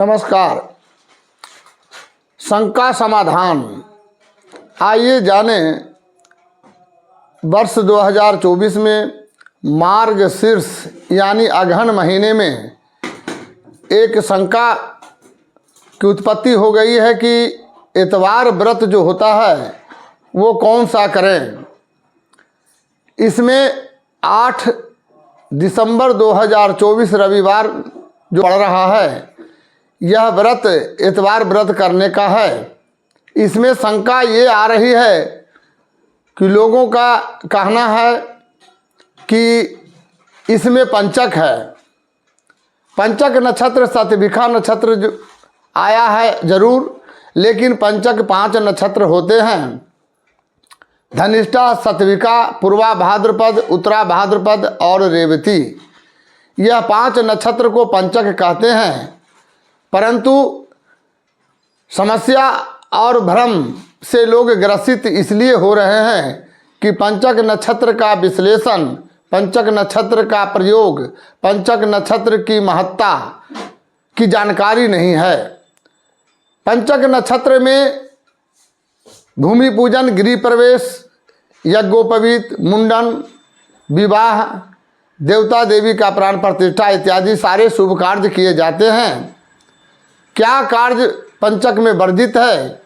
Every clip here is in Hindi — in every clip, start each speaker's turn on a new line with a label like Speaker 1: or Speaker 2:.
Speaker 1: नमस्कार। शंका समाधान। आइए जाने वर्ष 2024 में मार्गशीर्ष यानी अगहन महीने में एक शंका की उत्पत्ति हो गई है कि इतवार व्रत जो होता है वो कौन सा करें। इसमें 8 दिसंबर 2024 रविवार जो पड़ रहा है यह व्रत इतवार व्रत करने का है। इसमें शंका ये आ रही है कि लोगों का कहना है कि इसमें पंचक है। पंचक नक्षत्र शतभिखा नक्षत्र जो आया है जरूर, लेकिन पंचक 5 नक्षत्र होते हैं। धनिष्ठा, शतभिखा, पूर्वा भाद्रपद, उत्तरा भाद्रपद और रेवती, यह 5 नक्षत्र को पंचक कहते हैं। परंतु समस्या और भ्रम से लोग ग्रसित इसलिए हो रहे हैं कि पंचक नक्षत्र का विश्लेषण, पंचक नक्षत्र का प्रयोग, पंचक नक्षत्र की महत्ता की जानकारी नहीं है। पंचक नक्षत्र में भूमि पूजन, गृह प्रवेश, यज्ञोपवीत, मुंडन, विवाह, देवता देवी का प्राण प्रतिष्ठा इत्यादि सारे शुभ कार्य किए जाते हैं। क्या कार्य पंचक में वर्जित है,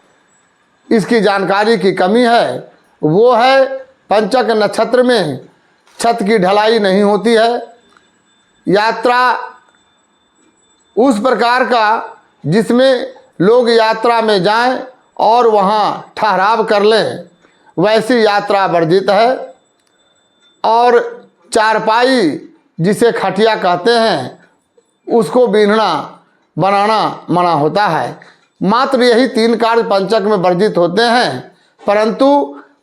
Speaker 1: इसकी जानकारी की कमी है। वो है पंचक नक्षत्र में छत की ढलाई नहीं होती है। यात्रा उस प्रकार का जिसमें लोग यात्रा में जाएं और वहाँ ठहराव कर लें, वैसी यात्रा वर्जित है। और चारपाई जिसे खटिया कहते हैं उसको बीनना बनाना मना होता है। मात्र यही 3 कार्य पंचक में वर्जित होते हैं। परंतु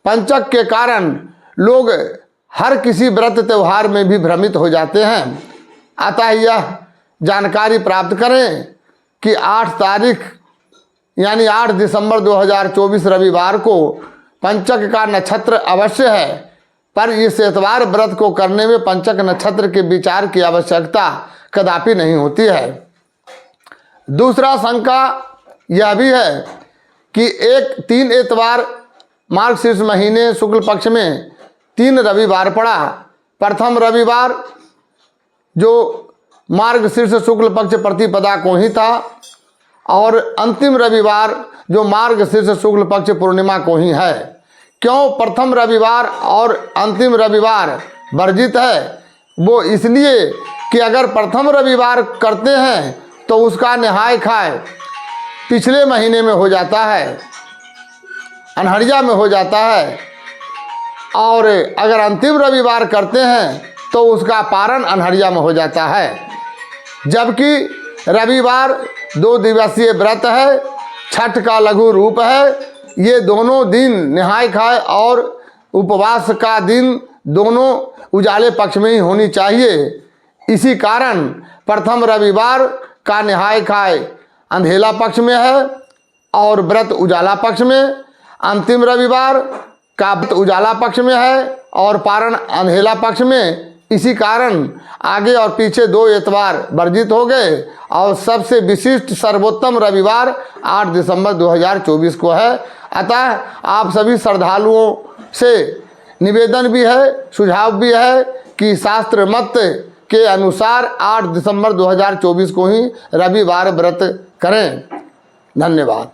Speaker 1: पंचक के कारण लोग हर किसी व्रत त्यौहार में भी भ्रमित हो जाते हैं। अतः यह जानकारी प्राप्त करें कि 8 तारीख यानी 8 दिसंबर 2024 रविवार को पंचक का नक्षत्र अवश्य है, पर इस इतवार व्रत को करने में पंचक नक्षत्र के विचार की आवश्यकता कदापि नहीं होती है। दूसरा शंका यह भी है कि 3 इतवार मार्गशीर्ष महीने शुक्ल पक्ष में 3 रविवार पड़ा। प्रथम रविवार जो मार्गशीर्ष शुक्ल पक्ष प्रतिपदा को ही था और अंतिम रविवार जो मार्गशीर्ष शुक्ल पक्ष पूर्णिमा को ही है। क्यों प्रथम रविवार और अंतिम रविवार वर्जित है? वो इसलिए कि अगर प्रथम रविवार करते हैं तो उसका नहाय खाए पिछले महीने में हो जाता है, अनहरिया में हो जाता है। और अगर अंतिम रविवार करते हैं तो उसका पारण अनहरिया में हो जाता है। जबकि रविवार 2 दिवसीय व्रत है, छठ का लघु रूप है। ये दोनों दिन नहाय खाए और उपवास का दिन दोनों उजाले पक्ष में ही होनी चाहिए। इसी कारण प्रथम रविवार का नहाय खाए अंधेला पक्ष में है और व्रत उजाला पक्ष में। अंतिम रविवार का व्रत उजाला पक्ष में है और पारण अंधेला पक्ष में। इसी कारण आगे और पीछे 2 इतवार वर्जित हो गए और सबसे विशिष्ट सर्वोत्तम रविवार 8 दिसंबर 2024 को है। अतः आप सभी श्रद्धालुओं से निवेदन भी है, सुझाव भी है कि शास्त्र मत के अनुसार 8 दिसंबर 2024 को ही रविवार व्रत करें। धन्यवाद।